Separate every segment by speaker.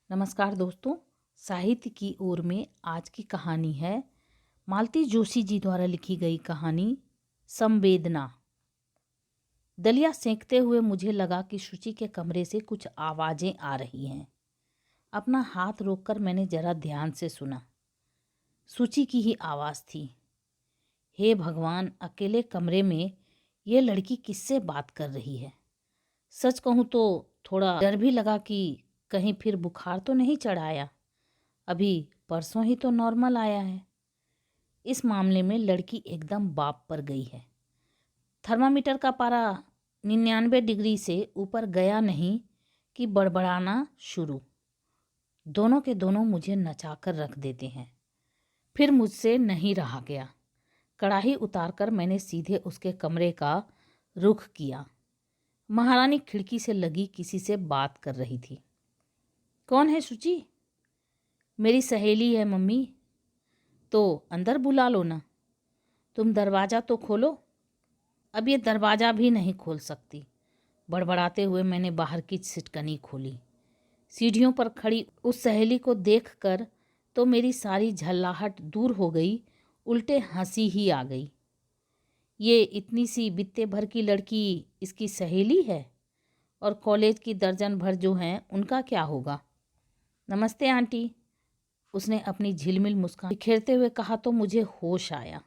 Speaker 1: नमस्कार दोस्तों। साहित्य की ओर में आज की कहानी है मालती जोशी जी द्वारा लिखी गई कहानी संवेदना। दलिया सेंकते हुए मुझे लगा कि शुचि के कमरे से कुछ आवाजें आ रही हैं। अपना हाथ रोककर मैंने जरा ध्यान से सुना। शुचि की ही आवाज़ थी। हे भगवान, अकेले कमरे में ये लड़की किससे बात कर रही है। सच कहूँ तो थोड़ा डर भी लगा कि कहीं फिर बुखार तो नहीं चढ़ाया। अभी परसों ही तो नॉर्मल आया है। इस मामले में लड़की एकदम बाप पर गई है। थर्मामीटर का पारा 99 डिग्री से ऊपर गया नहीं कि बड़बड़ाना शुरू। दोनों के दोनों मुझे नचाकर रख देते हैं। फिर मुझसे नहीं रहा गया। कढ़ाई उतारकर मैंने सीधे उसके कमरे का रुख किया। महारानी खिड़की से लगी किसी से बात कर रही थी। कौन है शुचि? मेरी सहेली है मम्मी। तो अंदर बुला लो ना। तुम दरवाज़ा तो खोलो। अब ये दरवाज़ा भी नहीं खोल सकती। बड़बड़ाते हुए मैंने बाहर की सिटकनी खोली। सीढ़ियों पर खड़ी उस सहेली को देखकर तो मेरी सारी झल्लाहट दूर हो गई, उल्टे हंसी ही आ गई। ये इतनी सी बित्ते भर की लड़की इसकी सहेली है, और कॉलेज की दर्जन भर जो हैं उनका क्या होगा। नमस्ते आंटी, उसने अपनी झिलमिल मुस्कान बिखेरते हुए कहा तो मुझे होश आया।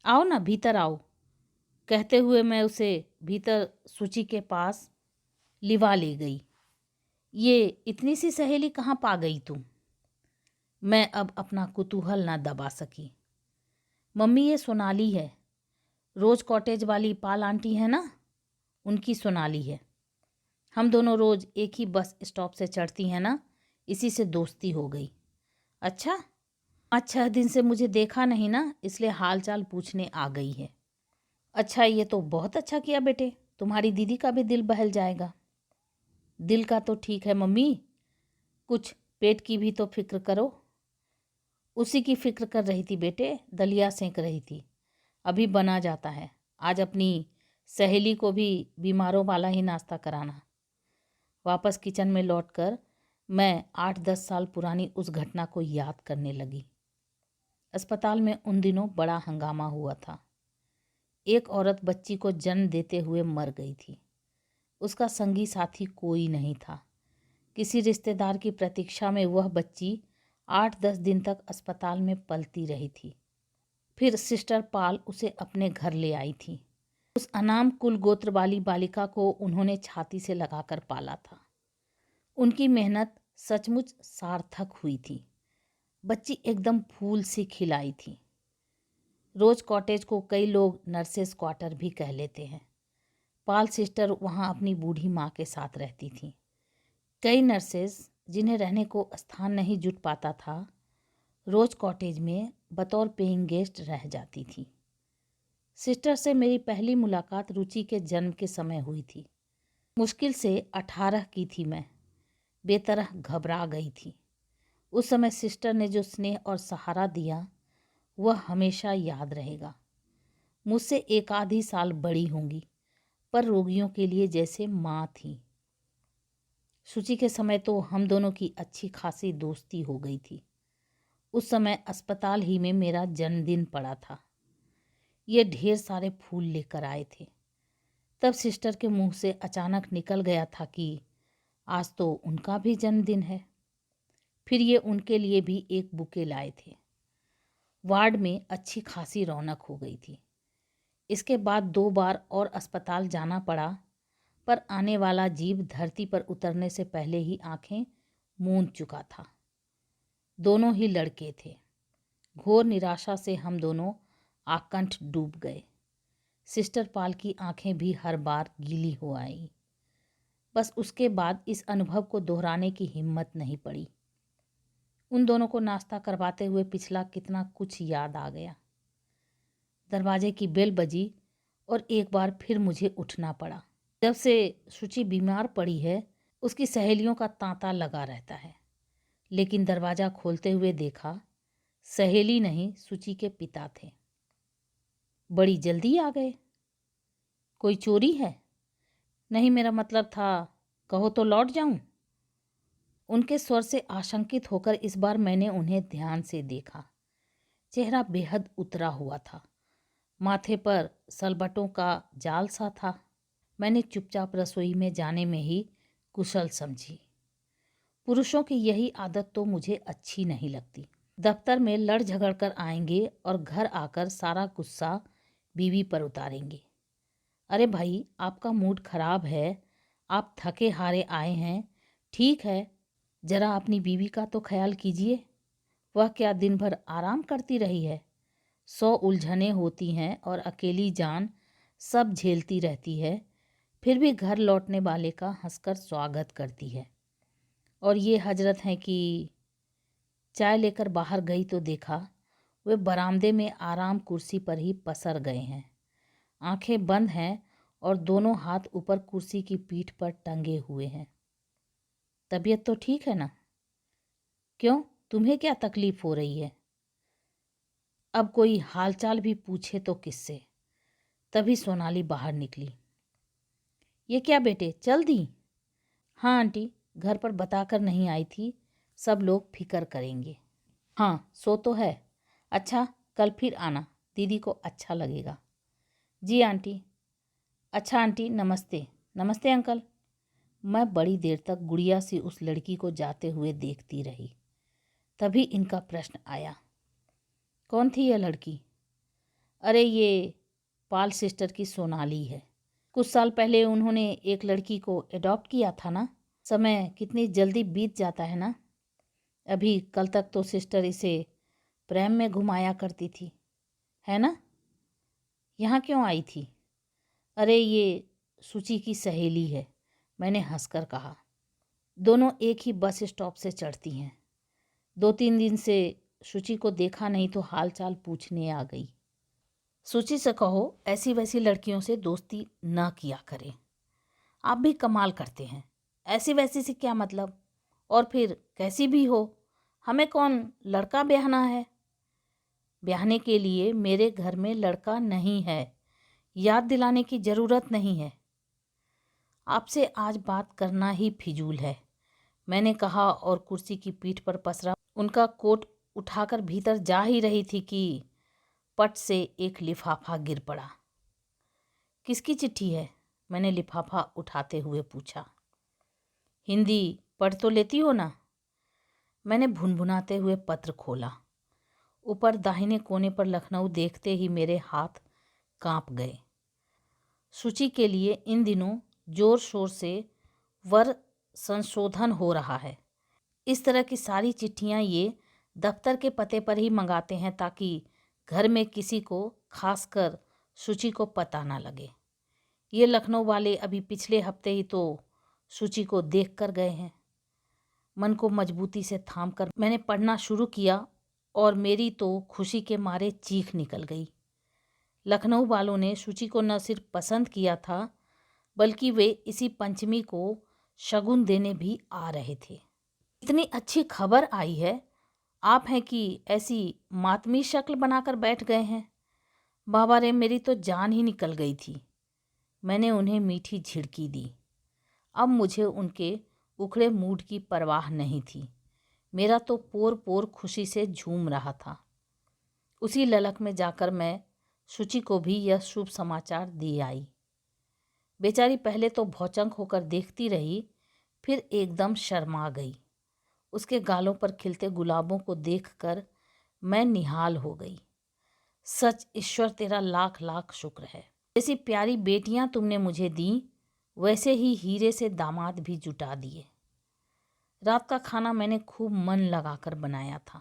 Speaker 1: आओ ना, भीतर आओ, कहते हुए मैं उसे भीतर शुचि के पास लिवा ले गई। ये इतनी सी सहेली कहाँ पा गई तुम? मैं अब अपना कुतूहल ना दबा सकी। मम्मी, ये सोनाली है। रोज कॉटेज वाली पाल आंटी है ना, उनकी सोनाली है। हम दोनों रोज एक ही बस स्टॉप से चढ़ती हैं ना, इसी से दोस्ती हो गई। अच्छा, 5-6 दिन से मुझे देखा नहीं ना, इसलिए हाल चाल पूछने आ गई है। अच्छा, ये तो बहुत अच्छा किया बेटे, तुम्हारी दीदी का भी दिल बहल जाएगा। दिल का तो ठीक है मम्मी, कुछ पेट की भी तो फिक्र करो। उसी की फिक्र कर रही थी बेटे, दलिया सेंक रही थी। अभी बना जाता है। आज अपनी सहेली को भी बीमारों वाला ही नाश्ता कराना। वापस किचन में लौटकर मैं 8-10 साल पुरानी उस घटना को याद करने लगी। अस्पताल में उन दिनों बड़ा हंगामा हुआ था। एक औरत बच्ची को जन्म देते हुए मर गई थी। उसका संगी साथी कोई नहीं था। किसी रिश्तेदार की प्रतीक्षा में वह बच्ची 8-10 दिन तक अस्पताल में पलती रही थी। फिर सिस्टर पाल उसे अपने घर ले आई थी। उस अनाम कुल गोत्र वाली बालिका को उन्होंने छाती से लगाकर पाला था। उनकी मेहनत सचमुच सार्थक हुई थी। बच्ची एकदम फूल सी खिलाई थी। रोज कॉटेज को कई लोग नर्सेस क्वार्टर भी कह लेते हैं। पाल सिस्टर वहाँ अपनी बूढ़ी माँ के साथ रहती थी। कई नर्सेस जिन्हें रहने को स्थान नहीं जुट पाता था, रोज कॉटेज में बतौर पेइंग गेस्ट रह जाती थी। सिस्टर से मेरी पहली मुलाकात रुचि के जन्म के समय हुई थी। मुश्किल से 18 की थी मैं। बेतरह घबरा गई थी। उस समय सिस्टर ने जो स्नेह और सहारा दिया वह हमेशा याद रहेगा। मुझसे 1 आधी साल बड़ी होंगी, पर रोगियों के लिए जैसे माँ थी। शुचि के समय तो हम दोनों की अच्छी खासी दोस्ती हो गई थी। उस समय अस्पताल ही में मेरा जन्मदिन पड़ा था। ये ढेर सारे फूल लेकर आए थे। तब सिस्टर के मुंह से अचानक निकल गया था कि आज तो उनका भी जन्मदिन है। फिर ये उनके लिए भी एक बुके लाए थे। वार्ड में अच्छी खासी रौनक हो गई थी। इसके बाद 2 बार और अस्पताल जाना पड़ा, पर आने वाला जीव धरती पर उतरने से पहले ही आंखें मूंद चुका था। दोनों ही लड़के थे। घोर निराशा से हम दोनों आकंठ डूब गए। सिस्टर पाल की आंखें भी हर बार गीली हो आई। बस उसके बाद इस अनुभव को दोहराने की हिम्मत नहीं पड़ी। उन दोनों को नाश्ता करवाते हुए पिछला कितना कुछ याद आ गया। दरवाजे की बेल बजी और एक बार फिर उठना उठना पड़ा। जब से शुचि बीमार पड़ी है, उसकी सहेलियों का तांता लगा रहता है। लेकिन दरवाज़ा खोलते हुए देखा, सहेली नहीं, शुचि के पिता थे। बड़ी जल्दी आ गए। कोई चोरी है? नहीं, मेरा मतलब था, कहो तो लौट जाऊं। उनके स्वर से आशंकित होकर इस बार मैंने उन्हें ध्यान से देखा। चेहरा बेहद उतरा हुआ था, माथे पर सलबटों का जाल सा था। मैंने चुपचाप रसोई में जाने में ही कुशल समझी। पुरुषों की यही आदत तो मुझे अच्छी नहीं लगती। दफ्तर में लड़ झगड़ कर आएंगे और घर आकर सारा गुस्सा बीवी पर उतारेंगे। अरे भाई, आपका मूड खराब है, आप थके हारे आए हैं, ठीक है, जरा अपनी बीवी का तो ख्याल कीजिए। वह क्या दिन भर आराम करती रही है? 100 उलझनें होती हैं और अकेली जान सब झेलती रहती है, फिर भी घर लौटने वाले का हंसकर स्वागत करती है। और ये हजरत हैं कि चाय लेकर बाहर गई तो देखा वे बरामदे में आराम कुर्सी पर ही पसर गए हैं। आंखें बंद हैं और दोनों हाथ ऊपर कुर्सी की पीठ पर टंगे हुए हैं। तबीयत तो ठीक है ना? क्यों, तुम्हें क्या तकलीफ हो रही है? अब कोई हालचाल भी पूछे तो किससे? तभी सोनाली बाहर निकली। ये क्या बेटे, चल दी? हाँ आंटी, घर पर बताकर नहीं आई थी, सब लोग फिक्र करेंगे। हाँ, सो तो है। अच्छा, कल फिर आना, दीदी को अच्छा लगेगा। जी आंटी। अच्छा आंटी, नमस्ते। नमस्ते अंकल। मैं बड़ी देर तक गुड़िया सी उस लड़की को जाते हुए देखती रही। तभी इनका प्रश्न आया, कौन थी यह लड़की? अरे ये पाल सिस्टर की सोनाली है। कुछ साल पहले उन्होंने एक लड़की को अडॉप्ट किया था ना। समय कितनी जल्दी बीत जाता है ना। अभी कल तक तो सिस्टर इसे प्रेम में घुमाया करती थी, है ना? यहाँ क्यों आई थी? अरे ये सुचि की सहेली है, मैंने हंसकर कहा। दोनों एक ही बस स्टॉप से चढ़ती हैं। 2-3 दिन से सुचि को देखा नहीं तो हालचाल पूछने आ गई। सुचि से कहो ऐसी वैसी लड़कियों से दोस्ती ना किया करें। आप भी कमाल करते हैं। ऐसी वैसी से क्या मतलब? और फिर कैसी भी हो, हमें कौन लड़का ब्याहना है? ब्याहने के लिए मेरे घर में लड़का नहीं है, याद दिलाने की ज़रूरत नहीं है। आपसे आज बात करना ही फिजूल है, मैंने कहा और कुर्सी की पीठ पर पसरा उनका कोट उठाकर भीतर जा ही रही थी कि पट से एक लिफाफा गिर पड़ा। किसकी चिट्ठी है? मैंने लिफाफा उठाते हुए पूछा। हिंदी पढ़ तो लेती हो ना? मैंने भुनभुनाते हुए पत्र खोला। ऊपर दाहिने कोने पर लखनऊ देखते ही मेरे हाथ कांप गए। सूची के लिए इन दिनों जोर शोर से वर संशोधन हो रहा है। इस तरह की सारी चिट्ठियां ये दफ्तर के पते पर ही मंगाते हैं ताकि घर में किसी को, खासकर सूची को पता ना लगे। ये लखनऊ वाले अभी पिछले हफ्ते ही तो सूची को देख कर गए हैं। मन को मजबूती से थाम कर मैंने पढ़ना शुरू किया और मेरी तो खुशी के मारे चीख निकल गई। लखनऊ वालों ने सूची को न सिर्फ पसंद किया था, बल्कि वे इसी पंचमी को शगुन देने भी आ रहे थे। इतनी अच्छी खबर आई है, आप हैं कि ऐसी मातमी शक्ल बनाकर बैठ गए हैं। बाबा रे, मेरी तो जान ही निकल गई थी। मैंने उन्हें मीठी झिड़की दी। अब मुझे उनके उखड़े मूड की परवाह नहीं थी। मेरा तो पोर पोर खुशी से झूम रहा था। उसी ललक में जाकर मैं सूची को भी यह शुभ समाचार दे आई। बेचारी पहले तो भौचंक होकर देखती रही, फिर एकदम शर्मा गई। उसके गालों पर खिलते गुलाबों को देखकर मैं निहाल हो गई। सच ईश्वर तेरा लाख लाख शुक्र है। जैसी प्यारी बेटियां तुमने मुझे दी, वैसे ही हीरे से दामाद भी जुटा दिए। रात का खाना मैंने खूब मन लगाकर बनाया था।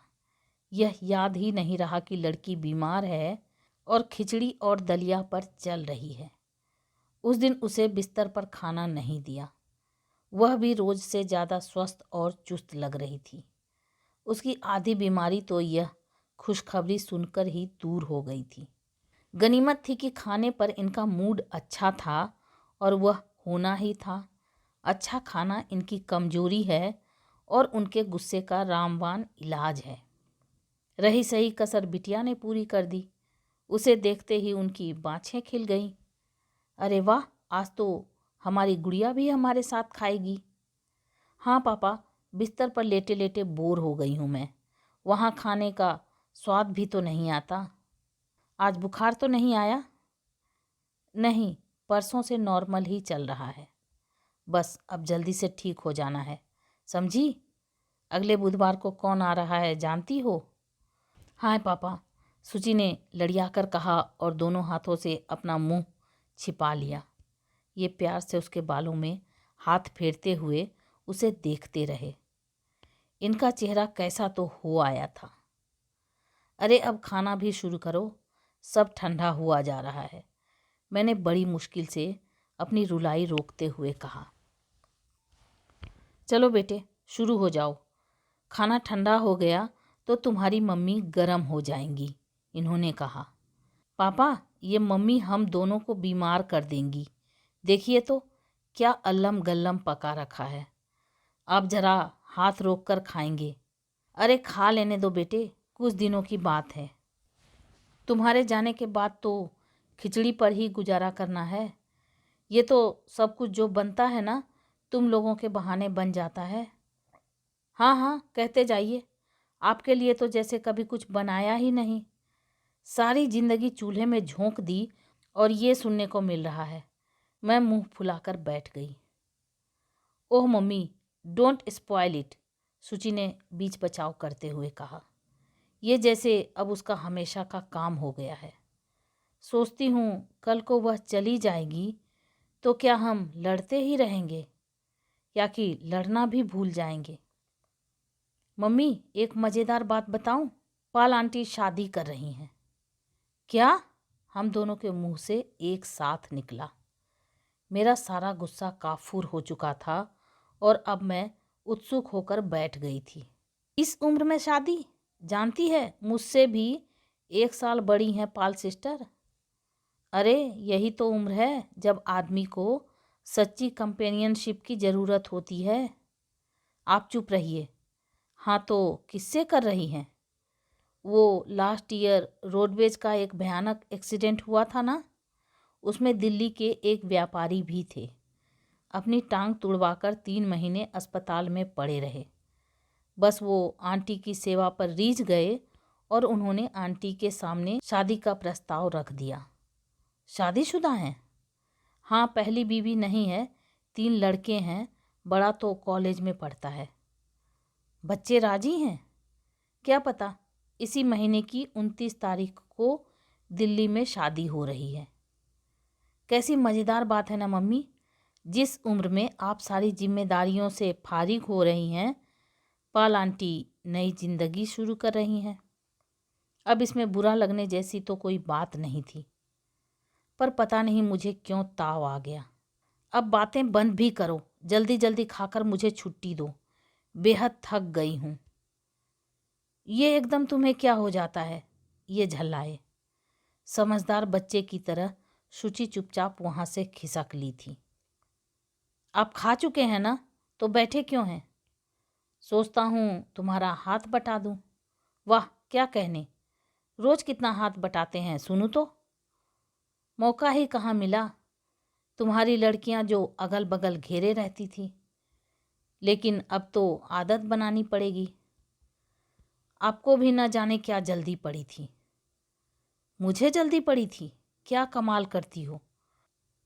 Speaker 1: यह याद ही नहीं रहा कि लड़की बीमार है और खिचड़ी और दलिया पर चल रही है। उस दिन उसे बिस्तर पर खाना नहीं दिया। वह भी रोज से ज़्यादा स्वस्थ और चुस्त लग रही थी। उसकी आधी बीमारी तो यह खुशखबरी सुनकर ही दूर हो गई थी। गनीमत थी कि खाने पर इनका मूड अच्छा था और वह होना ही था। अच्छा खाना इनकी कमजोरी है और उनके गुस्से का रामबाण इलाज है। रही सही कसर बिटिया ने पूरी कर दी। उसे देखते ही उनकी बाँछें खिल गईं। अरे वाह, आज तो हमारी गुड़िया भी हमारे साथ खाएगी। हाँ पापा, बिस्तर पर लेटे लेटे बोर हो गई हूँ मैं। वहाँ खाने का स्वाद भी तो नहीं आता। आज बुखार तो नहीं आया? नहीं, परसों से नॉर्मल ही चल रहा है। बस अब जल्दी से ठीक हो जाना है, समझी? अगले बुधवार को कौन आ रहा है जानती हो? हाँ पापा, सुचि ने लड़ियाकर कहा और दोनों हाथों से अपना मुंह छिपा लिया। ये प्यार से उसके बालों में हाथ फेरते हुए उसे देखते रहे। इनका चेहरा कैसा तो हो आया था। अरे अब खाना भी शुरू करो, सब ठंडा हुआ जा रहा है, मैंने बड़ी मुश्किल से अपनी रुलाई रोकते हुए कहा। चलो बेटे शुरू हो जाओ, खाना ठंडा हो गया तो तुम्हारी मम्मी गरम हो जाएंगी, इन्होंने कहा। पापा, ये मम्मी हम दोनों को बीमार कर देंगी। देखिए तो क्या अल्लम गल्लम पका रखा है। आप जरा हाथ रोक कर खाएंगे? अरे खा लेने दो बेटे, कुछ दिनों की बात है। तुम्हारे जाने के बाद तो खिचड़ी पर ही गुजारा करना है। ये तो सब कुछ जो बनता है ना, तुम लोगों के बहाने बन जाता है। हाँ हाँ कहते जाइए, आपके लिए तो जैसे कभी कुछ बनाया ही नहीं। सारी जिंदगी चूल्हे में झोंक दी और ये सुनने को मिल रहा है। मैं मुंह फुलाकर बैठ गई। ओह मम्मी, डोंट स्पॉइल इट, सुचि ने बीच बचाव करते हुए कहा। ये जैसे अब उसका हमेशा का काम हो गया है। सोचती हूँ कल को वह चली जाएगी तो क्या हम लड़ते ही रहेंगे या कि लड़ना भी भूल जाएंगे। मम्मी एक मज़ेदार बात बताऊं? पाल आंटी शादी कर रही हैं। क्या? हम दोनों के मुंह से एक साथ निकला। मेरा सारा गुस्सा काफूर हो चुका था और अब मैं उत्सुक होकर बैठ गई थी। इस उम्र में शादी? जानती है मुझसे भी 1 साल बड़ी हैं पाल सिस्टर। अरे यही तो उम्र है जब आदमी को सच्ची कंपेनियनशिप की ज़रूरत होती है। आप चुप रहिए। हाँ तो किससे कर रही हैं? वो लास्ट ईयर रोडवेज का एक भयानक एक्सीडेंट हुआ था ना, उसमें दिल्ली के एक व्यापारी भी थे। अपनी टांग तुड़वाकर 3 महीने अस्पताल में पड़े रहे। बस वो आंटी की सेवा पर रीझ गए और उन्होंने आंटी के सामने शादी का प्रस्ताव रख दिया। शादीशुदा हैं? हाँ, पहली बीवी नहीं है, 3 लड़के हैं, बड़ा तो कॉलेज में पढ़ता है। बच्चे राजी हैं? क्या पता, इसी महीने की 29 तारीख को दिल्ली में शादी हो रही है। कैसी मज़ेदार बात है ना मम्मी, जिस उम्र में आप सारी जिम्मेदारियों से फारिग हो रही हैं, पाल आंटी नई जिंदगी शुरू कर रही हैं। अब इसमें बुरा लगने जैसी तो कोई बात नहीं थी, पर पता नहीं मुझे क्यों ताव आ गया। अब बातें बंद भी करो, जल्दी जल्दी खाकर मुझे छुट्टी दो, बेहद थक गई हूँ। ये एकदम तुम्हें क्या हो जाता है? ये झल्लाए। समझदार बच्चे की तरह शुचि चुपचाप वहाँ से खिसक ली थी। आप खा चुके हैं ना, तो बैठे क्यों हैं? सोचता हूँ तुम्हारा हाथ बटा दूँ। वाह क्या कहने, रोज कितना हाथ बटाते हैं सुनूं तो। मौका ही कहाँ मिला, तुम्हारी लड़कियां जो अगल बगल घेरे रहती थी, लेकिन अब तो आदत बनानी पड़ेगी। आपको भी न जाने क्या जल्दी पड़ी थी। मुझे जल्दी पड़ी थी? क्या कमाल करती हो,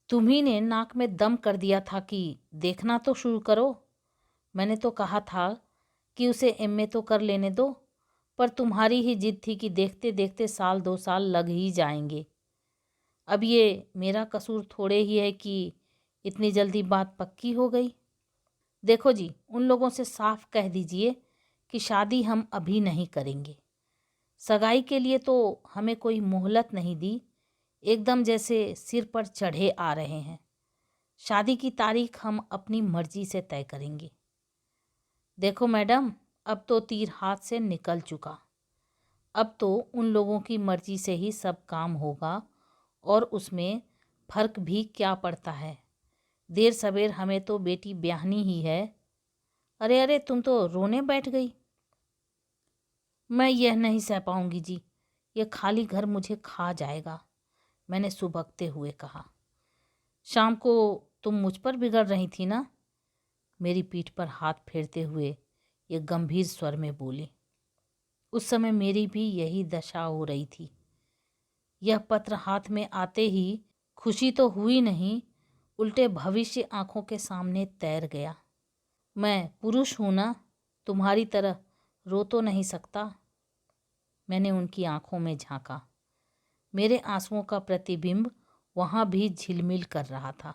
Speaker 1: तुम्ही ने नाक में दम कर दिया था कि देखना तो शुरू करो। मैंने तो कहा था कि उसे एमए तो कर लेने दो, पर तुम्हारी ही जिद थी कि देखते देखते 1-2 साल लग ही जाएंगे। अब ये मेरा कसूर थोड़े ही है कि इतनी जल्दी बात पक्की हो गई। देखो जी, उन लोगों से साफ कह दीजिए कि शादी हम अभी नहीं करेंगे। सगाई के लिए तो हमें कोई मोहलत नहीं दी, एकदम जैसे सिर पर चढ़े आ रहे हैं। शादी की तारीख हम अपनी मर्जी से तय करेंगे। देखो मैडम, अब तो तीर हाथ से निकल चुका। अब तो उन लोगों की मर्जी से ही सब काम होगा और उसमें फ़र्क भी क्या पड़ता है। देर सवेर हमें तो बेटी ब्याहनी ही है। अरे अरे, तुम तो रोने बैठ गई। मैं यह नहीं सह पाऊंगी जी, ये खाली घर मुझे खा जाएगा, मैंने सुबकते हुए कहा। शाम को तुम मुझ पर बिगड़ रही थी ना, मेरी पीठ पर हाथ फेरते हुए ये गंभीर स्वर में बोले। उस समय मेरी भी यही दशा हो रही थी। यह पत्र हाथ में आते ही खुशी तो हुई नहीं, उल्टे भविष्य आंखों के सामने तैर गया। मैं पुरुष हूं ना, तुम्हारी तरह रो तो नहीं सकता। मैंने उनकी आंखों में झांका। मेरे आंसुओं का प्रतिबिंब वहां भी झिलमिल कर रहा था।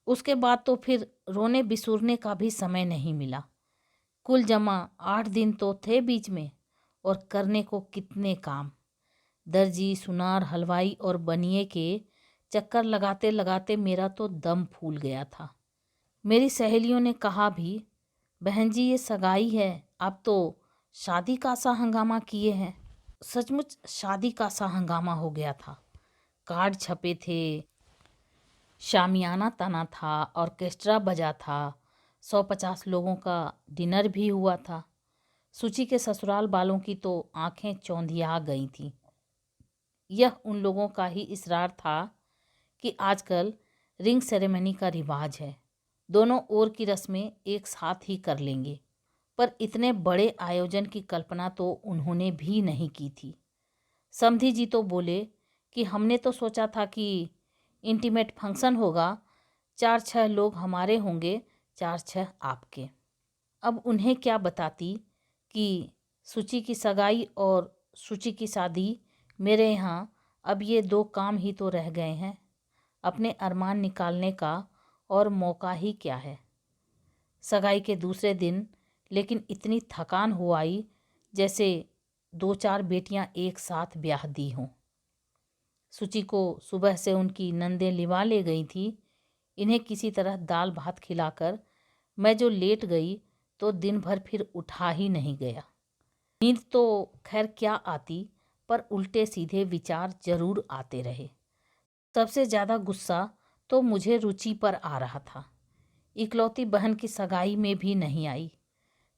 Speaker 1: उसके बाद तो फिर रोने बिसुरने का भी समय नहीं मिला। कुल जमा 8 दिन तो थे बीच में, और करने को कितने काम। दर्जी, सुनार, हलवाई और बनिए के चक्कर लगाते लगाते मेरा तो दम फूल गया था। मेरी सहेलियों ने कहा भी, बहन जी ये सगाई है, आप तो शादी का सा हंगामा किए हैं। सचमुच शादी का सा हंगामा हो गया था। कार्ड छपे थे, शामियाना तना था, ऑर्केस्ट्रा बजा था, 150 लोगों का डिनर भी हुआ था। सुचि के ससुराल वालों की तो आंखें चौंधिया गई थीं। यह उन लोगों का ही इसरार था कि आजकल रिंग सेरेमनी का रिवाज है, दोनों ओर की रस्में एक साथ ही कर लेंगे। पर इतने बड़े आयोजन की कल्पना तो उन्होंने भी नहीं की थी। समधी जी तो बोले कि हमने तो सोचा था कि इंटीमेट फंक्शन होगा, 4-6 लोग हमारे होंगे, 4-6 आपके। अब उन्हें क्या बताती कि सुचि की सगाई और सुचि की शादी मेरे यहाँ अब ये 2 काम ही तो रह गए हैं। अपने अरमान निकालने का और मौका ही क्या है। सगाई के दूसरे दिन लेकिन इतनी थकान हो आई जैसे 2-4 बेटियां एक साथ ब्याह दी हों। सुचि को सुबह से उनकी नंदें लिवा ले गई थी। इन्हें किसी तरह दाल भात खिलाकर मैं जो लेट गई तो दिन भर फिर उठा ही नहीं गया। नींद तो खैर क्या आती, पर उल्टे सीधे विचार जरूर आते रहे। सबसे ज़्यादा गुस्सा तो मुझे रुचि पर आ रहा था। इकलौती बहन की सगाई में भी नहीं आई।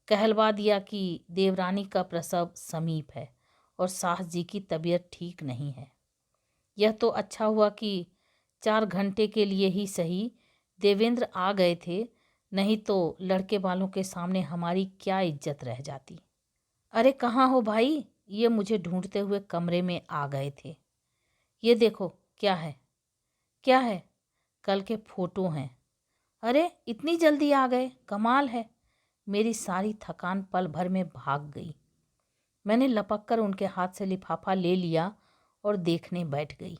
Speaker 1: कहलवा दिया कि देवरानी का प्रसव समीप है और सास जी की तबीयत ठीक नहीं है। यह तो अच्छा हुआ कि 4 घंटे के लिए ही सही देवेंद्र आ गए थे, नहीं तो लड़के वालों के सामने हमारी क्या इज्जत रह जाती। अरे कहाँ हो भाई, ये मुझे ढूंढते हुए कमरे में आ गए थे। ये देखो क्या है। क्या है? कल के फोटो हैं। अरे इतनी जल्दी आ गए, कमाल है। मेरी सारी थकान पल भर में भाग गई। मैंने लपक कर उनके हाथ से लिफाफा ले लिया और देखने बैठ गई।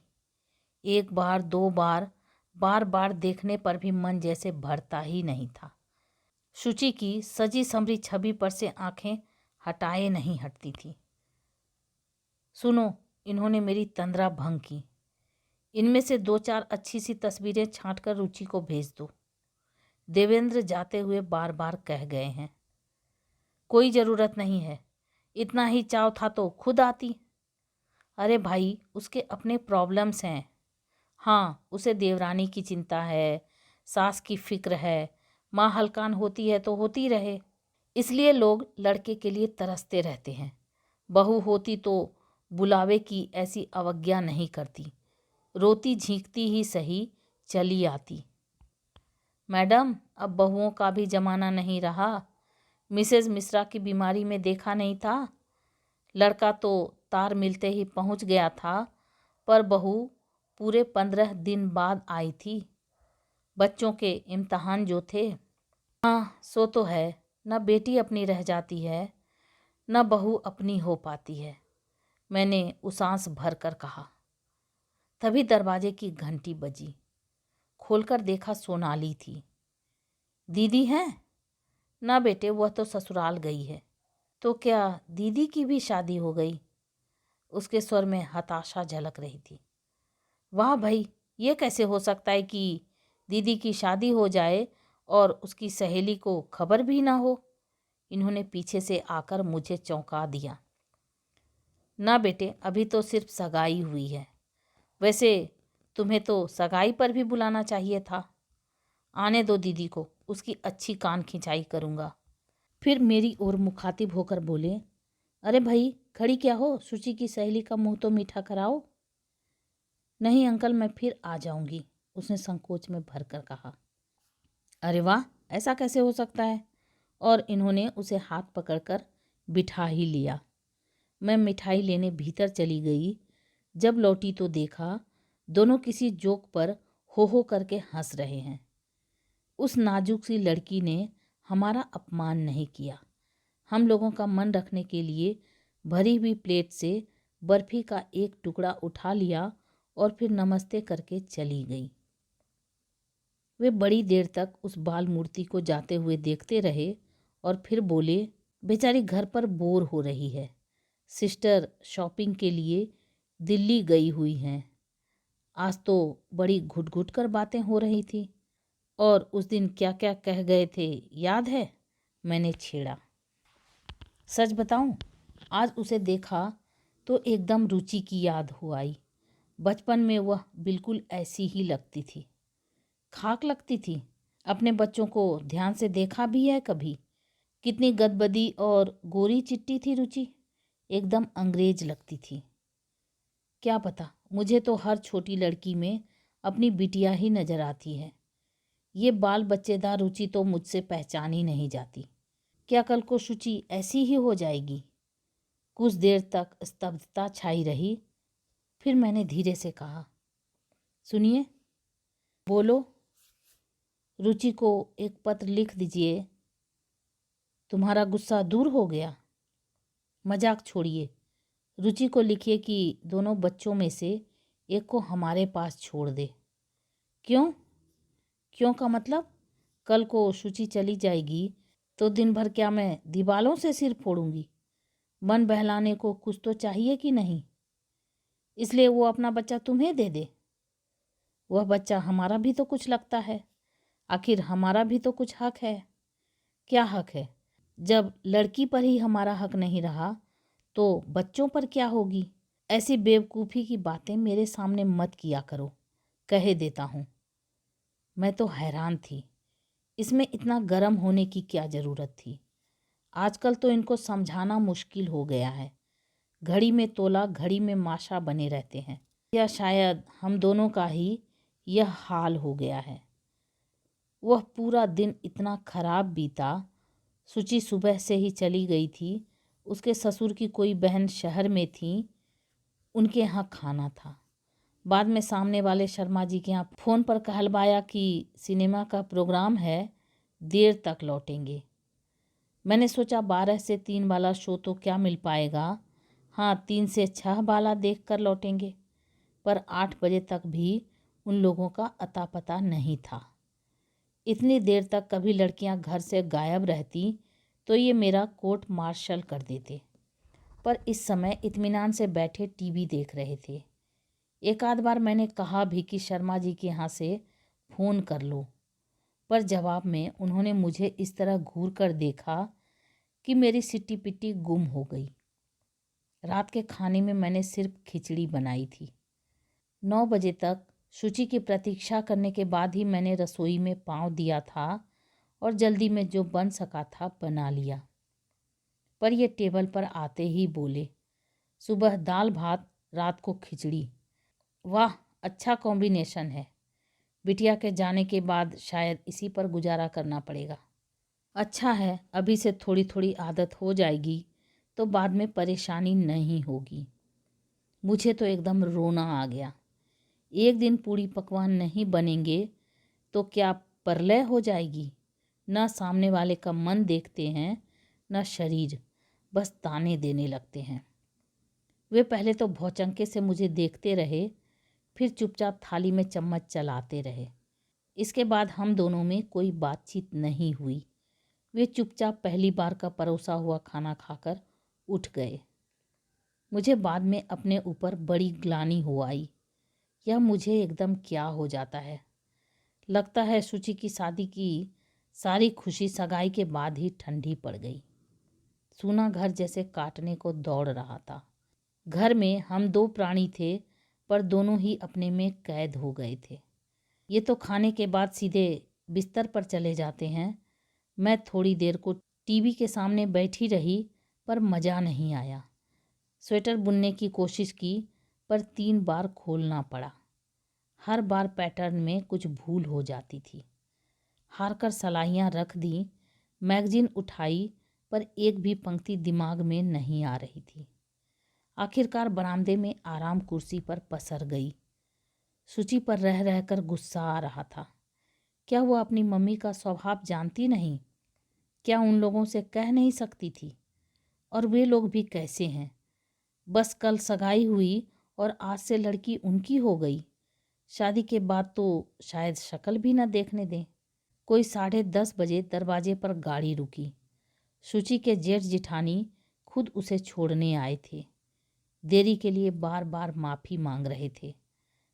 Speaker 1: 1 बार 2 बार, बार बार देखने पर भी मन जैसे भरता ही नहीं था। शुचि की सजी संवरी छवि पर से आंखें हटाए नहीं हटती थी। सुनो, इन्होंने मेरी तंद्रा भंग की। इनमें से 2-4 अच्छी सी तस्वीरें छांट कर रुचि को भेज दो। देवेंद्र जाते हुए बार बार कह गए हैं। कोई ज़रूरत नहीं है, इतना ही चाव था तो खुद आती। अरे भाई, उसके अपने प्रॉब्लम्स हैं। हाँ, उसे देवरानी की चिंता है, सास की फिक्र है, माँ हलकान होती है तो होती रहे, इसलिए लोग लड़के के लिए तरसते रहते हैं। बहू होती तो बुलावे की ऐसी अवज्ञा नहीं करती, रोती झींकती ही सही चली आती। मैडम, अब बहुओं का भी जमाना नहीं रहा। मिसेज मिश्रा की बीमारी में देखा नहीं था, लड़का तो तार मिलते ही पहुंच गया था, पर बहू पूरे 15 दिन बाद आई थी, बच्चों के इम्तहान जो थे। हाँ, सो तो है, न बेटी अपनी रह जाती है, न बहू अपनी हो पाती है, मैंने उसांस भर कर कहा। तभी दरवाजे की घंटी बजी। खोलकर देखा सोनाली थी। दीदी हैं? ना बेटे, वह तो ससुराल गई है। तो क्या दीदी की भी शादी हो गई? उसके स्वर में हताशा झलक रही थी। वाह भाई, ये कैसे हो सकता है कि दीदी की शादी हो जाए और उसकी सहेली को खबर भी ना हो? इन्होंने पीछे से आकर मुझे चौंका दिया। ना बेटे, अभी तो सिर्फ सगाई हुई है। वैसे तुम्हें तो सगाई पर भी बुलाना चाहिए था। आने दो दीदी को, उसकी अच्छी कान खिंचाई करूँगा। फिर मेरी ओर मुखातिब होकर बोले, अरे भाई खड़ी क्या हो, सुचि की सहेली का मुंह तो मीठा कराओ। नहीं अंकल, मैं फिर आ जाऊंगी, उसने संकोच में भरकर कहा। अरे वाह, ऐसा कैसे हो सकता है? और इन्होंने उसे हाथ पकड़कर बिठा ही लिया। मैं मिठाई लेने भीतर चली गई। जब लौटी तो देखा दोनों किसी जोक पर हो करके हंस रहे हैं। उस नाजुक सी लड़की ने हमारा अपमान नहीं किया। हम लोगों का मन रखने के लिए भरी हुई प्लेट से बर्फी का एक टुकड़ा उठा लिया और फिर नमस्ते करके चली गई। वे बड़ी देर तक उस बाल मूर्ति को जाते हुए देखते रहे और फिर बोले, बेचारी घर पर बोर हो रही है। सिस्टर शॉपिंग के लिए दिल्ली गई हुई हैं। आज तो बड़ी घुट घुट कर बातें हो रही थी। और उस दिन क्या क्या कह गए थे याद है? मैंने छेड़ा। सच बताऊं, आज उसे देखा तो एकदम रुचि की याद हो आई। बचपन में वह बिल्कुल ऐसी ही लगती थी, खाक लगती थी। अपने बच्चों को ध्यान से देखा भी है कभी? कितनी गदबदी और गोरी चिट्टी थी रुचि, एकदम अंग्रेज लगती थी। क्या पता, मुझे तो हर छोटी लड़की में अपनी बिटिया ही नजर आती है। ये बाल बच्चेदार रुचि तो मुझसे पहचान ही नहीं जाती। क्या कल को शुचि ऐसी ही हो जाएगी? कुछ देर तक स्तब्धता छाई रही। फिर मैंने धीरे से कहा, सुनिए। बोलो। रुचि को एक पत्र लिख दीजिए। तुम्हारा गुस्सा दूर हो गया? मजाक छोड़िए। रुचि को लिखिए कि दोनों बच्चों में से एक को हमारे पास छोड़ दे। क्यों? क्यों का मतलब? कल को शुचि चली जाएगी तो दिन भर क्या मैं दीवालों से सिर फोड़ूंगी? मन बहलाने को कुछ तो चाहिए कि नहीं? इसलिए वो अपना बच्चा तुम्हें दे दे। वह बच्चा हमारा भी तो कुछ लगता है। आखिर हमारा भी तो कुछ हक है। क्या हक है? जब लड़की पर ही हमारा हक नहीं रहा तो बच्चों पर क्या होगी? ऐसी बेवकूफ़ी की बातें मेरे सामने मत किया करो, कहे देता हूँ। मैं तो हैरान थी, इसमें इतना गर्म होने की क्या ज़रूरत थी? आजकल तो इनको समझाना मुश्किल हो गया है। घड़ी में तोला घड़ी में माशा बने रहते हैं। या शायद हम दोनों का ही यह हाल हो गया है। वह पूरा दिन इतना खराब बीता। सुचि सुबह से ही चली गई थी। उसके ससुर की कोई बहन शहर में थी, उनके यहाँ खाना था। बाद में सामने वाले शर्मा जी के यहाँ फ़ोन पर कहलवाया कि सिनेमा का प्रोग्राम है, देर तक लौटेंगे। मैंने सोचा 12 से 3 वाला शो तो क्या मिल पाएगा। हाँ, 3 से 6 वाला देख कर लौटेंगे। पर 8 बजे तक भी उन लोगों का अता पता नहीं था। इतनी देर तक कभी लड़कियां घर से गायब रहती तो ये मेरा कोर्ट मार्शल कर देते। पर इस समय इत्मीनान से बैठे टीवी देख रहे थे। एक आध बार मैंने कहा भी कि शर्मा जी के यहाँ से फ़ोन कर लो, पर जवाब में उन्होंने मुझे इस तरह घूर कर देखा कि मेरी सिट्टी पिट्टी गुम हो गई। रात के खाने में मैंने सिर्फ खिचड़ी बनाई थी। 9 बजे तक शुचि की प्रतीक्षा करने के बाद ही मैंने रसोई में पाँव दिया था और जल्दी में जो बन सका था बना लिया। पर ये टेबल पर आते ही बोले, सुबह दाल भात, रात को खिचड़ी। वाह, अच्छा कॉम्बिनेशन है। बिटिया के जाने के बाद शायद इसी पर गुजारा करना पड़ेगा। अच्छा है, अभी से थोड़ी थोड़ी आदत हो जाएगी तो बाद में परेशानी नहीं होगी। मुझे तो एकदम रोना आ गया। एक दिन पूड़ी पकवान नहीं बनेंगे तो क्या परलय हो जाएगी? न सामने वाले का मन देखते हैं न शरीर, बस ताने देने लगते हैं। वे पहले तो भौचंके से मुझे देखते रहे, फिर चुपचाप थाली में चम्मच चलाते रहे। इसके बाद हम दोनों में कोई बातचीत नहीं हुई। वे चुपचाप पहली बार का परोसा हुआ खाना खाकर उठ गए। मुझे बाद में अपने ऊपर बड़ी ग्लानि हो आई। यह मुझे एकदम क्या हो जाता है? लगता है शुचि की शादी की सारी खुशी सगाई के बाद ही ठंडी पड़ गई। सूना घर जैसे काटने को दौड़ रहा था। घर में हम 2 प्राणी थे, पर दोनों ही अपने में कैद हो गए थे। ये तो खाने के बाद सीधे बिस्तर पर चले जाते हैं। मैं थोड़ी देर को टीवी के सामने बैठी रही, पर मज़ा नहीं आया। स्वेटर बुनने की कोशिश की, पर 3 बार खोलना पड़ा। हर बार पैटर्न में कुछ भूल हो जाती थी। हार कर सलाइयाँ रख दी, मैगजीन उठाई पर एक भी पंक्ति दिमाग में नहीं आ रही थी। आखिरकार बरामदे में आराम कुर्सी पर पसर गई। सूची पर रह रहकर गुस्सा आ रहा था। क्या वो अपनी मम्मी का स्वभाव जानती नहीं? क्या उन लोगों से कह नहीं सकती थी? और वे लोग भी कैसे हैं? बस कल सगाई हुई और आज से लड़की उनकी हो गई। शादी के बाद तो शायद शक्ल भी न देखने दें। कोई 10:30 बजे दरवाजे पर गाड़ी रुकी। सूची के जेठ जिठानी खुद उसे छोड़ने आए थे। देरी के लिए बार बार माफ़ी मांग रहे थे।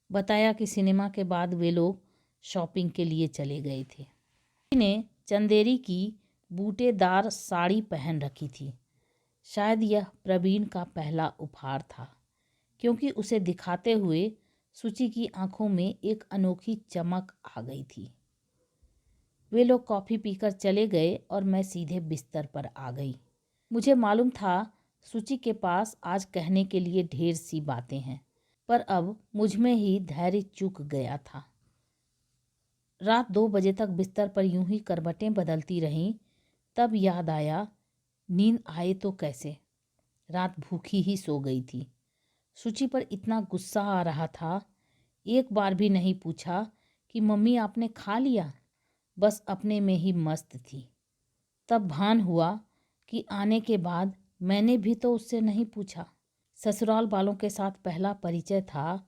Speaker 1: बताया कि सिनेमा के बाद वे लोग शॉपिंग के लिए चले गए थे। ने चंदेरी की बूटेदार साड़ी पहन रखी थी। शायद यह प्रवीण का पहला उपहार था, क्योंकि उसे दिखाते हुए सूची की आंखों में एक अनोखी चमक आ गई थी। वे लोग कॉफ़ी पीकर चले गए और मैं सीधे बिस्तर पर आ गई। मुझे मालूम था सूची के पास आज कहने के लिए ढेर सी बातें हैं, पर अब मुझ में ही धैर्य चूक गया था। रात 2 बजे तक बिस्तर पर यूं ही करवटें बदलती रहीं। तब याद आया, नींद आए तो कैसे? रात भूखी ही सो गई थी। सूची पर इतना गुस्सा आ रहा था, एक बार भी नहीं पूछा कि मम्मी आपने खा लिया। बस अपने में ही मस्त थी। तब भान हुआ कि आने के बाद मैंने भी तो उससे नहीं पूछा। ससुराल वालों के साथ पहला परिचय था,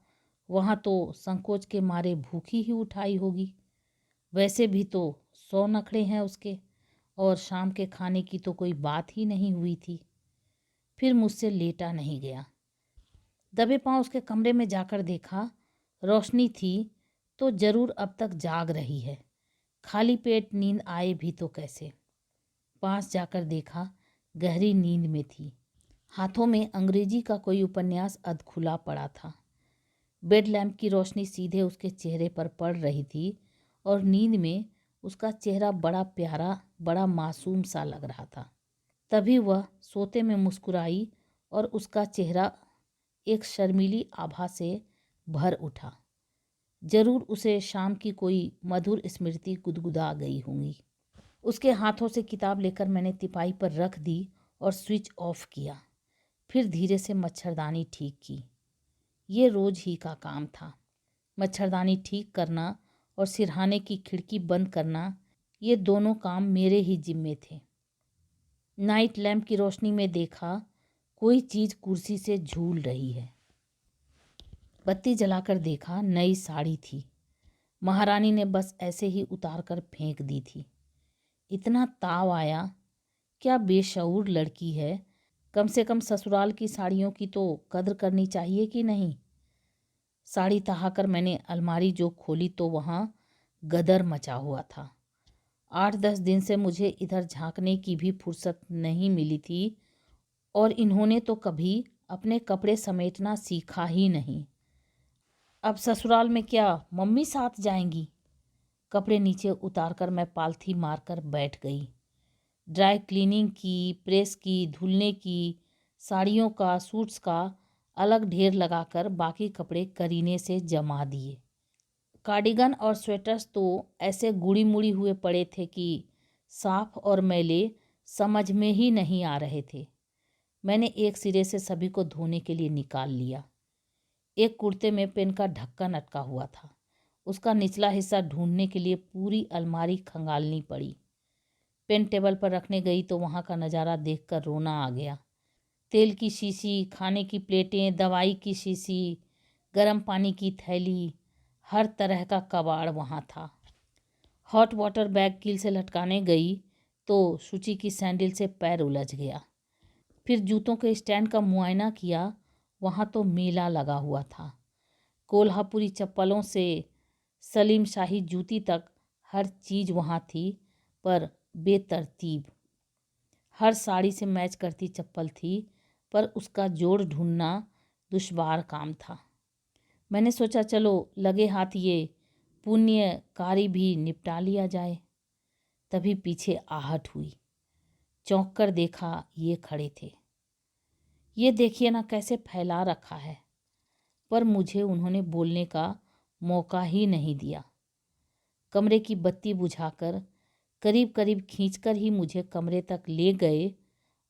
Speaker 1: वहाँ तो संकोच के मारे भूखी ही उठाई होगी। वैसे भी तो 100 नखरे हैं उसके, और शाम के खाने की तो कोई बात ही नहीं हुई थी। फिर मुझसे लेटा नहीं गया। दबे पांव उसके कमरे में जाकर देखा, रोशनी थी तो जरूर अब तक जाग रही है। खाली पेट नींद आए भी तो कैसे? पास जाकर देखा, गहरी नींद में थी। हाथों में अंग्रेजी का कोई उपन्यास अधखुला पड़ा था। बेड लैंप की रोशनी सीधे उसके चेहरे पर पड़ रही थी और नींद में उसका चेहरा बड़ा प्यारा, बड़ा मासूम सा लग रहा था। तभी वह सोते में मुस्कुराई और उसका चेहरा एक शर्मीली आभा से भर उठा। जरूर उसे शाम की कोई मधुर स्मृति गुदगुदा गई होंगी। उसके हाथों से किताब लेकर मैंने तिपाई पर रख दी और स्विच ऑफ किया। फिर धीरे से मच्छरदानी ठीक की। ये रोज ही का काम था। मच्छरदानी ठीक करना और सिरहाने की खिड़की बंद करना, ये दोनों काम मेरे ही जिम्मे थे। नाइट लैंप की रोशनी में देखा, कोई चीज़ कुर्सी से झूल रही है। बत्ती जलाकर देखा, नई साड़ी थी। महारानी ने बस ऐसे ही उतार कर फेंक दी थी। इतना ताव आया, क्या बेशऊर लड़की है। कम से कम ससुराल की साड़ियों की तो कद्र करनी चाहिए कि नहीं। साड़ी तहाकर मैंने अलमारी जो खोली तो वहाँ गदर मचा हुआ था। 8-10 दिन से मुझे इधर झांकने की भी फुर्सत नहीं मिली थी, और इन्होंने तो कभी अपने कपड़े समेटना सीखा ही नहीं। अब ससुराल में क्या मम्मी साथ जाएंगी? कपड़े नीचे उतारकर मैं पालथी मारकर बैठ गई। ड्राई क्लीनिंग की, प्रेस की, धुलने की, साड़ियों का, सूट्स का अलग ढेर लगाकर बाकी कपड़े करीने से जमा दिए। कार्डिगन और स्वेटर्स तो ऐसे गुड़ी मुड़ी हुए पड़े थे कि साफ और मैले समझ में ही नहीं आ रहे थे। मैंने एक सिरे से सभी को धोने के लिए निकाल लिया। एक कुर्ते में पेन का ढक्कन अटका हुआ था। उसका निचला हिस्सा ढूंढने के लिए पूरी अलमारी खंगालनी पड़ी। पेन टेबल पर रखने गई तो वहाँ का नज़ारा देखकर रोना आ गया। तेल की शीशी, खाने की प्लेटें, दवाई की शीशी, गर्म पानी की थैली, हर तरह का कबाड़ वहाँ था। हॉट वाटर बैग कील से लटकाने गई तो सूची की सैंडल से पैर उलझ गया। फिर जूतों के स्टैंड का मुआयना किया, वहाँ तो मेला लगा हुआ था। कोल्हापुरी चप्पलों से सलीम शाही जूती तक हर चीज़ वहाँ थी, पर बेतरतीब। हर साड़ी से मैच करती चप्पल थी, पर उसका जोड़ ढूंढना दुश्वार काम था। मैंने सोचा चलो लगे हाथ ये पुण्य कार्य भी निपटा लिया जाए। तभी पीछे आहट हुई। चौंक कर देखा, ये खड़े थे। ये देखिए ना कैसे फैला रखा है। पर मुझे उन्होंने बोलने का मौका ही नहीं दिया। कमरे की बत्ती बुझाकर करीब करीब खींचकर ही मुझे कमरे तक ले गए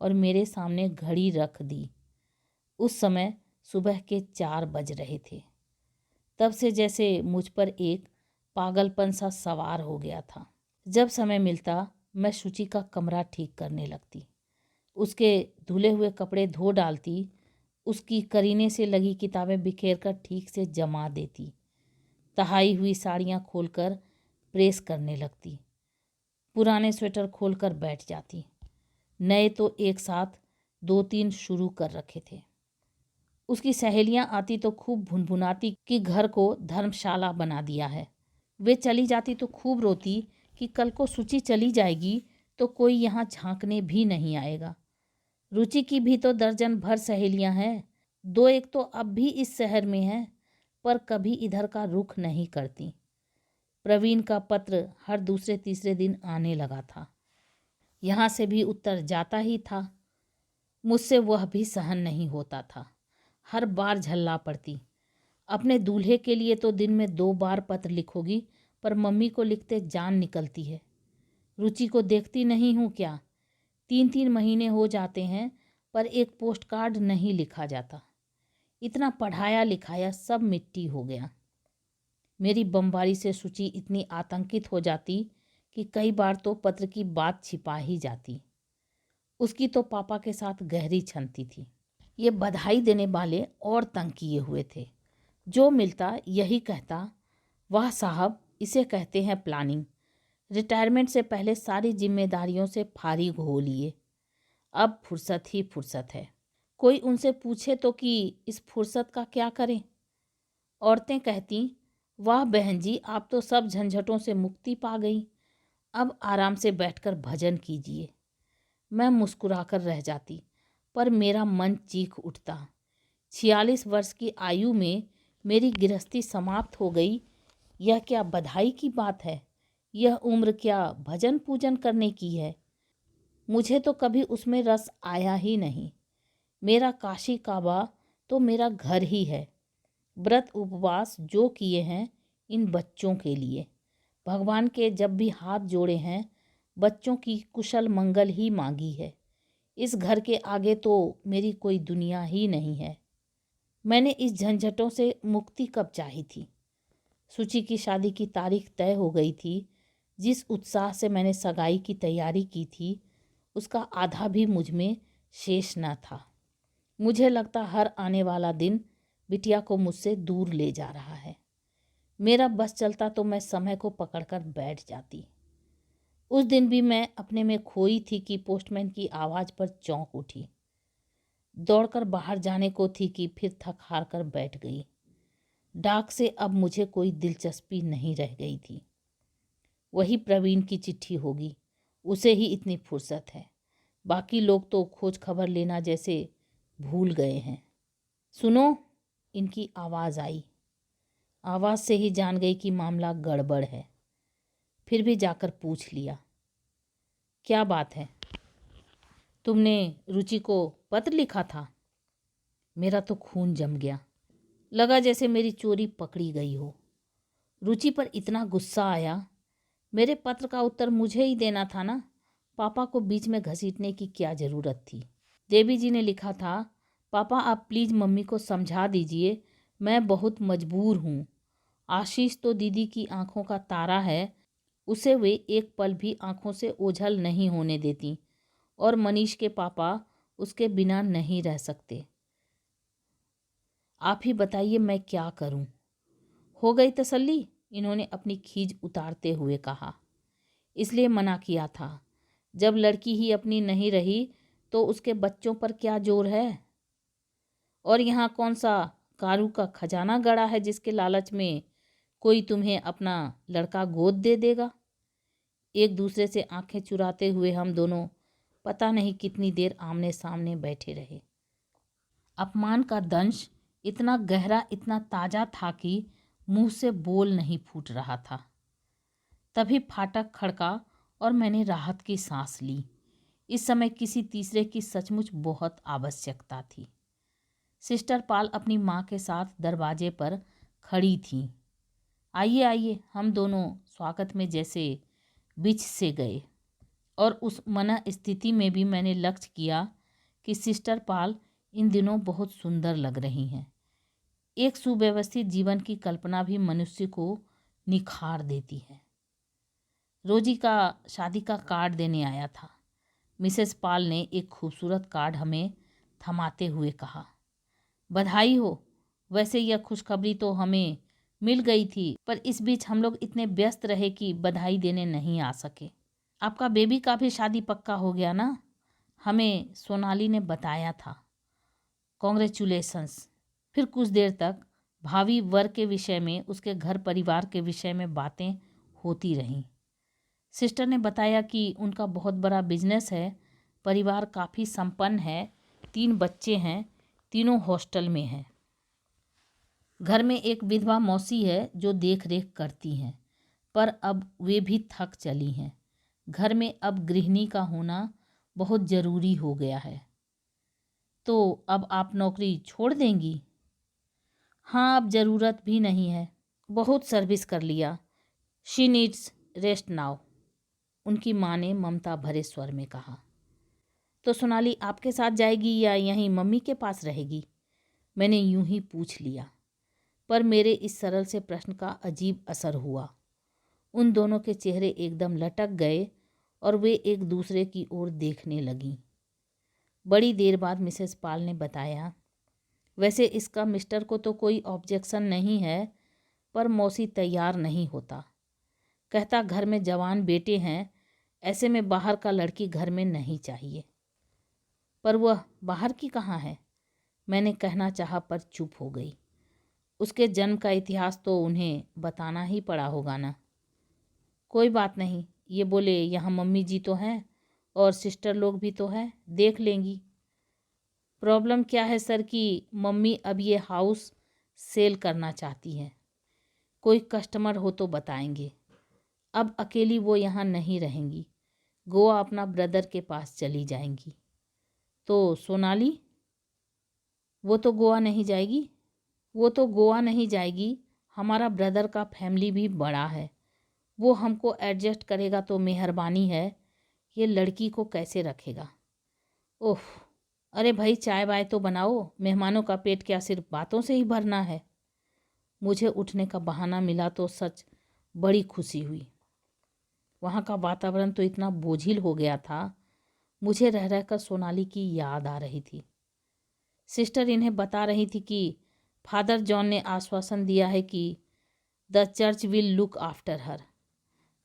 Speaker 1: और मेरे सामने घड़ी रख दी। उस समय सुबह के 4 बज रहे थे। तब से जैसे मुझ पर एक पागलपन सा सवार हो गया था। जब समय मिलता मैं शुचि का कमरा ठीक करने लगती, उसके धुले हुए कपड़े धो डालती, उसकी करीने से लगी किताबें बिखेर कर ठीक से जमा देती, तहाई हुई साड़ियाँ खोलकर प्रेस करने लगती, पुराने स्वेटर खोलकर बैठ जाती। नए तो एक साथ 2-3 शुरू कर रखे थे। उसकी सहेलियां आती तो खूब भुनभुनाती कि घर को धर्मशाला बना दिया है। वे चली जाती तो खूब रोती कि कल को शुचि चली जाएगी तो कोई यहाँ झांकने भी नहीं आएगा। रुचि की भी तो दर्जन भर सहेलियां हैं, 2-1 तो अब भी इस शहर में हैं, पर कभी इधर का रुख नहीं करती। प्रवीण का पत्र हर दूसरे तीसरे दिन आने लगा था। यहाँ से भी उत्तर जाता ही था। मुझसे वह भी सहन नहीं होता था। हर बार झल्ला पड़ती। अपने दूल्हे के लिए तो दिन में 2 बार पत्र लिखोगी, पर मम्मी को लिखते जान निकलती है। रुचि को देखती नहीं हूँ क्या? 3-3 महीने हो जाते हैं पर एक पोस्ट कार्ड नहीं लिखा जाता। इतना पढ़ाया लिखाया सब मिट्टी हो गया। मेरी बमबारी से शुचि इतनी आतंकित हो जाती कि कई बार तो पत्र की बात छिपा ही जाती। उसकी तो पापा के साथ गहरी छनती थी। ये बधाई देने वाले और तंग किए हुए थे। जो मिलता यही कहता, वाह साहब, इसे कहते हैं प्लानिंग। रिटायरमेंट से पहले सारी जिम्मेदारियों से फारिग हो लिए, अब फुर्सत ही फुर्सत है। कोई उनसे पूछे तो कि इस फुर्सत का क्या करें? औरतें कहती, वाह बहन जी, आप तो सब झंझटों से मुक्ति पा गई, अब आराम से बैठकर भजन कीजिए। मैं मुस्कुराकर रह जाती, पर मेरा मन चीख उठता। 46 वर्ष की आयु में मेरी गृहस्थी समाप्त हो गई, यह क्या बधाई की बात है? यह उम्र क्या भजन पूजन करने की है? मुझे तो कभी उसमें रस आया ही नहीं। मेरा काशी काबा तो मेरा घर ही है। व्रत उपवास जो किए हैं इन बच्चों के लिए, भगवान के जब भी हाथ जोड़े हैं बच्चों की कुशल मंगल ही मांगी है। इस घर के आगे तो मेरी कोई दुनिया ही नहीं है। मैंने इस झंझटों से मुक्ति कब चाही थी? शुचि की शादी की तारीख तय हो गई थी। जिस उत्साह से मैंने सगाई की तैयारी की थी उसका आधा भी मुझ में शेष न था। मुझे लगता हर आने वाला दिन बिटिया को मुझसे दूर ले जा रहा है। मेरा बस चलता तो मैं समय को पकड़कर बैठ जाती। उस दिन भी मैं अपने में खोई थी कि पोस्टमैन की आवाज़ पर चौंक उठी। दौड़कर बाहर जाने को थी कि फिर थक हार कर बैठ गई। डाक से अब मुझे कोई दिलचस्पी नहीं रह गई थी। वही प्रवीण की चिट्ठी होगी, उसे ही इतनी फुर्सत है। बाकी लोग तो खोज खबर लेना जैसे भूल गए हैं। सुनो, इनकी आवाज़ आई। आवाज़ से ही जान गई कि मामला गड़बड़ है। फिर भी जाकर पूछ लिया, क्या बात है? तुमने रुचि को पत्र लिखा था? मेरा तो खून जम गया। लगा जैसे मेरी चोरी पकड़ी गई हो। रुचि पर इतना गुस्सा आया। मेरे पत्र का उत्तर मुझे ही देना था ना, पापा को बीच में घसीटने की क्या ज़रूरत थी? देवी जी ने लिखा था, पापा आप प्लीज़ मम्मी को समझा दीजिए, मैं बहुत मजबूर हूँ। आशीष तो दीदी की आंखों का तारा है, उसे वे एक पल भी आंखों से ओझल नहीं होने देती, और मनीष के पापा उसके बिना नहीं रह सकते। आप ही बताइए मैं क्या करूं? हो गई तसल्ली? इन्होंने अपनी खीज उतारते हुए कहा। इसलिए मना किया था। जब लड़की ही अपनी नहीं रही तो उसके बच्चों पर क्या जोर है? और यहाँ कौन सा कारू का खजाना गड़ा है जिसके लालच में कोई तुम्हें अपना लड़का गोद दे देगा? एक दूसरे से आंखें चुराते हुए हम दोनों पता नहीं कितनी देर आमने सामने बैठे रहे। अपमान का दंश इतना गहरा, इतना ताज़ा था कि मुंह से बोल नहीं फूट रहा था। तभी फाटक खड़का और मैंने राहत की सांस ली। इस समय किसी तीसरे की सचमुच बहुत आवश्यकता थी। सिस्टर पाल अपनी माँ के साथ दरवाजे पर खड़ी थीं। आइए आइए, हम दोनों स्वागत में जैसे बीच से गए और उस मना स्थिति में भी मैंने लक्ष्य किया कि सिस्टर पाल इन दिनों बहुत सुंदर लग रही हैं। एक सुव्यवस्थित जीवन की कल्पना भी मनुष्य को निखार देती है। रोजी का शादी का कार्ड देने आया था। मिसेस पाल ने एक खूबसूरत कार्ड हमें थमाते हुए कहा, बधाई हो। वैसे यह खुशखबरी तो हमें मिल गई थी, पर इस बीच हम लोग इतने व्यस्त रहे कि बधाई देने नहीं आ सके। आपका बेबी का भी शादी पक्का हो गया ना? हमें सोनाली ने बताया था। कॉन्ग्रेचुलेशंस। फिर कुछ देर तक भावी वर के विषय में, उसके घर परिवार के विषय में बातें होती रहीं। सिस्टर ने बताया कि उनका बहुत बड़ा बिजनेस है, परिवार काफ़ी संपन्न है, 3 बच्चे हैं, तीनों हॉस्टल में हैं। घर में एक विधवा मौसी है जो देख रेख करती हैं, पर अब वे भी थक चली हैं। घर में अब गृहिणी का होना बहुत ज़रूरी हो गया है। तो अब आप नौकरी छोड़ देंगी? हाँ, अब ज़रूरत भी नहीं है, बहुत सर्विस कर लिया। शी नीड्स रेस्ट नाउ, उनकी माँ ने ममता भरे स्वर में कहा। तो सोनाली आपके साथ जाएगी या यहीं मम्मी के पास रहेगी? मैंने यूं ही पूछ लिया, पर मेरे इस सरल से प्रश्न का अजीब असर हुआ। उन दोनों के चेहरे एकदम लटक गए और वे एक दूसरे की ओर देखने लगीं। बड़ी देर बाद मिसेस पाल ने बताया, वैसे इसका मिस्टर को तो कोई ऑब्जेक्शन नहीं है, पर मौसी तैयार नहीं होता। कहता घर में जवान बेटे हैं, ऐसे में बाहर का लड़की घर में नहीं चाहिए। पर वह बाहर की कहाँ है? मैंने कहना चाहा पर चुप हो गई। उसके जन्म का इतिहास तो उन्हें बताना ही पड़ा होगा ना। कोई बात नहीं, ये बोले यहाँ मम्मी जी तो हैं और सिस्टर लोग भी तो हैं, देख लेंगी। प्रॉब्लम क्या है सर कि मम्मी अब ये हाउस सेल करना चाहती हैं। कोई कस्टमर हो तो बताएंगे। अब अकेली वो यहाँ नहीं रहेंगी, गोवा अपना ब्रदर के पास चली जाएंगी। तो सोनाली? वो तो गोवा नहीं जाएगी। वो तो गोवा नहीं जाएगी। हमारा ब्रदर का फैमिली भी बड़ा है, वो हमको एडजस्ट करेगा तो मेहरबानी है। ये लड़की को कैसे रखेगा? ओह, अरे भाई चाय वाय तो बनाओ, मेहमानों का पेट क्या सिर्फ बातों से ही भरना है। मुझे उठने का बहाना मिला तो सच बड़ी खुशी हुई। वहाँ का वातावरण तो इतना बोझिल हो गया था, मुझे रह रहकर सोनाली की याद आ रही थी। सिस्टर इन्हें बता रही थी कि फादर जॉन ने आश्वासन दिया है कि the church will look after her.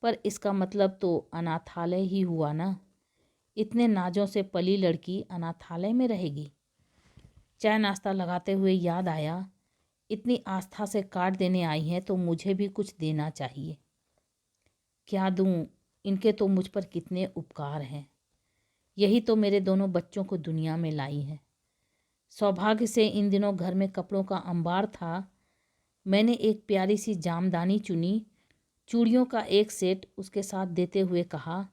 Speaker 1: पर इसका मतलब तो अनाथालय ही हुआ ना। इतने नाजों से पली लड़की अनाथालय में रहेगी। चाय नाश्ता लगाते हुए याद आया, इतनी आस्था से कार्ड देने आई हैं तो मुझे भी कुछ देना चाहिए। क्या दूं? इनके तो मुझ पर कितने उपकार हैं। यही तो मेरे दोनों बच्चों को दुनिया में लाई हैं। सौभाग्य से इन दिनों घर में कपड़ों का अंबार था। मैंने एक प्यारी सी जामदानी चुनी, चूड़ियों का एक सेट उसके साथ देते हुए कहा,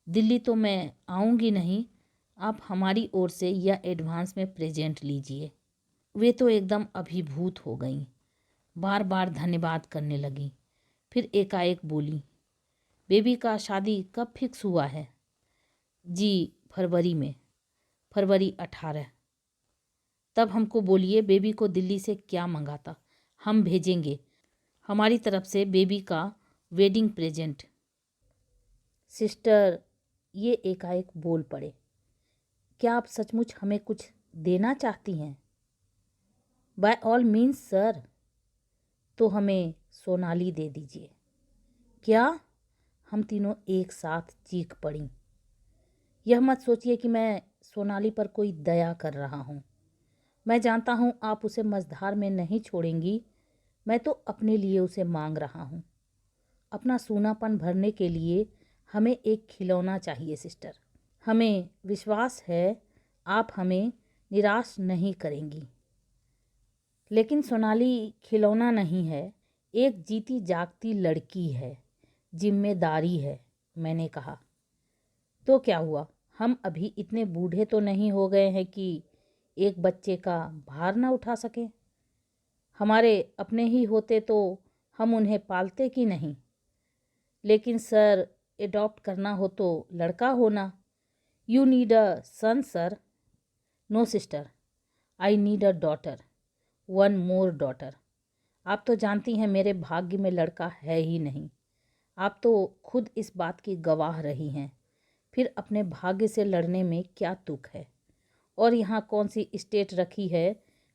Speaker 1: दिल्ली तो मैं आऊँगी नहीं, आप हमारी ओर से यह एडवांस में प्रेजेंट लीजिए। वे तो एकदम अभिभूत हो गईं, बार बार धन्यवाद करने लगीं। फिर एकाएक बोली, बेबी का शादी कब फिक्स हुआ है? जी फरवरी में, फरवरी 18। तब हमको बोलिए बेबी को दिल्ली से क्या मंगाता, हम भेजेंगे हमारी तरफ से बेबी का वेडिंग प्रेजेंट। सिस्टर ये एकाएक बोल पड़े, क्या आप सचमुच हमें कुछ देना चाहती हैं? By all means sir. तो हमें सोनाली दे दीजिए। क्या? हम तीनों एक साथ चीख पड़ी। यह मत सोचिए कि मैं सोनाली पर कोई दया कर रहा हूँ। मैं जानता हूँ आप उसे मझधार में नहीं छोड़ेंगी। मैं तो अपने लिए उसे मांग रहा हूँ। अपना सूनापन भरने के लिए हमें एक खिलौना चाहिए सिस्टर। हमें विश्वास है आप हमें निराश नहीं करेंगी। लेकिन सोनाली खिलौना नहीं है, एक जीती जागती लड़की है, जिम्मेदारी है। मैंने कहा, तो क्या हुआ? हम अभी इतने बूढ़े तो नहीं हो गए हैं कि एक बच्चे का भार ना उठा सकें। हमारे अपने ही होते तो हम उन्हें पालते कि नहीं। लेकिन सर एडॉप्ट करना हो तो लड़का होना। You need a son sir. No sister, I need a daughter, one more daughter. आप तो जानती हैं मेरे भाग्य में लड़का है ही नहीं। आप तो खुद इस बात की गवाह रही हैं। फिर अपने भाग्य से लड़ने में क्या तुक है? और यहाँ कौन सी स्टेट रखी है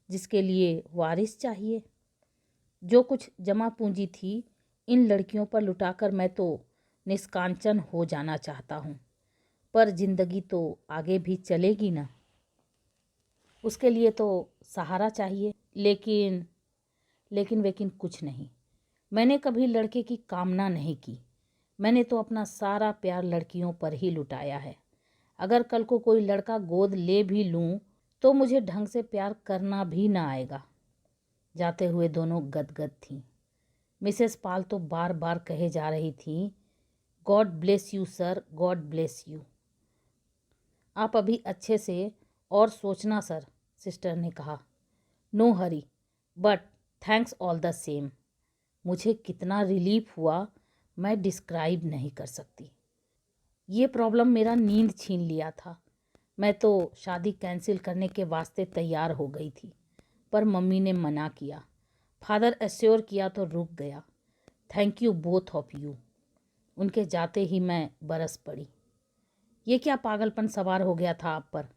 Speaker 1: जिसके लिए वारिस चाहिए? जो कुछ जमा पूंजी थी इन लड़कियों पर लुटाकर मैं तो निष्कांचन हो जाना चाहता हूँ, पर जिंदगी तो आगे भी चलेगी ना। उसके लिए तो सहारा चाहिए। लेकिन लेकिन कुछ नहीं। मैंने कभी लड़के की कामना नहीं की। मैंने तो अपना सारा प्यार लड़कियों पर ही लुटाया है। अगर कल को कोई लड़का गोद ले भी लूँ तो मुझे ढंग से प्यार करना भी ना आएगा। जाते हुए दोनों गदगद थीं। मिसेस पाल तो बार बार कहे जा रही थी, God bless you sir, God bless you. आप अभी अच्छे से और सोचना सर, सिस्टर ने कहा। No Hari, but thanks all the same. मुझे कितना रिलीफ हुआ मैं डिस्क्राइब नहीं कर सकती। ये प्रॉब्लम मेरा नींद छीन लिया था। मैं तो शादी कैंसिल करने के वास्ते तैयार हो गई थी, पर मम्मी ने मना किया। फादर एश्योर किया तो रुक गया। Thank you both of you. उनके जाते ही मैं बरस पड़ी। ये क्या पागलपन सवार हो गया था आप पर?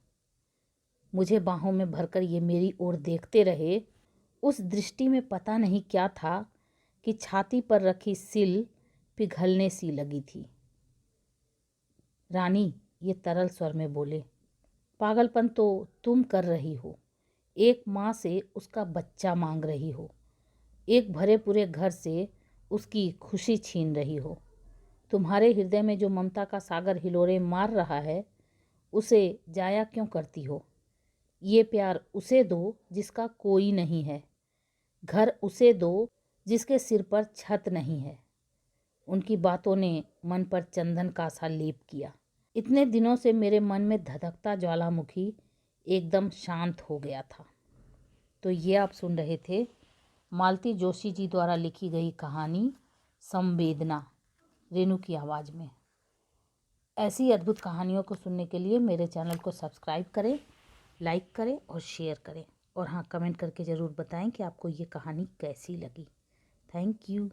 Speaker 1: मुझे बाहों में भरकर ये मेरी ओर देखते रहे। उस दृष्टि में पता नहीं क्या था कि छाती पर रखी सिल पिघलने सी लगी थी। रानी, ये तरल स्वर में बोले, पागलपन तो तुम कर रही हो। एक माँ से उसका बच्चा मांग रही हो। एक भरे पूरे घर से उसकी खुशी छीन रही हो। तुम्हारे हृदय में जो ममता का सागर हिलोरे मार रहा है, उसे जाया क्यों करती हो? ये प्यार उसे दो जिसका कोई नहीं है। घर उसे दो जिसके सिर पर छत नहीं है। उनकी बातों ने मन पर चंदन का सा लेप किया। इतने दिनों से मेरे मन में धधकता ज्वालामुखी एकदम शांत हो गया था। तो ये आप सुन रहे थे मालती जोशी जी द्वारा लिखी गई कहानी संवेदना, रेणु की आवाज़ में। ऐसी अद्भुत कहानियों को सुनने के लिए मेरे चैनल को सब्सक्राइब करें, लाइक करें और शेयर करें। और हाँ, कमेंट करके ज़रूर बताएं कि आपको ये कहानी कैसी लगी। Thank you.